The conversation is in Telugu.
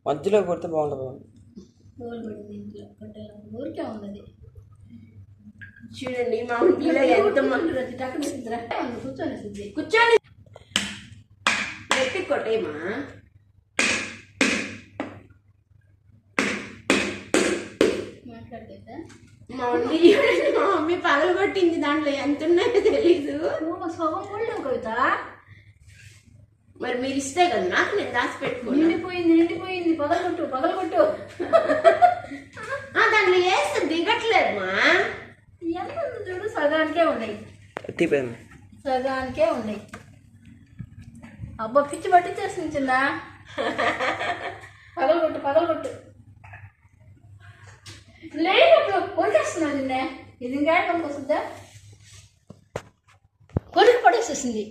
మధ్యలో కొడితే బాగుంటుంది. ఊరికే ఉన్నది చూడండి మా ఇంట్లో ఎంత కూర్చొని కూర్చొని గట్టి కొట్టేమా. మా మమ్మీ పగలు కొట్టింది, దాంట్లో ఎంత ఉన్నాయో తెలీదు. కవిత మరి మీరు ఇస్తే కదా నాకు, నేను దాచిపెట్టుకో. నిండిపోయింది పగలగొట్టు. దాంట్లో వేస్తే దిగట్లేదు మా. ఎంత చూడు, సగానికే ఉన్నాయి. అబ్బా పిచ్చి పట్టించేస్తుంది చిన్న. పగలగొట్టు లేదు కొరికేస్తున్నావు నిన్నే. ఇది ఇంకా కొనుకొస్తుందా? కొరికి పడేసేసింది.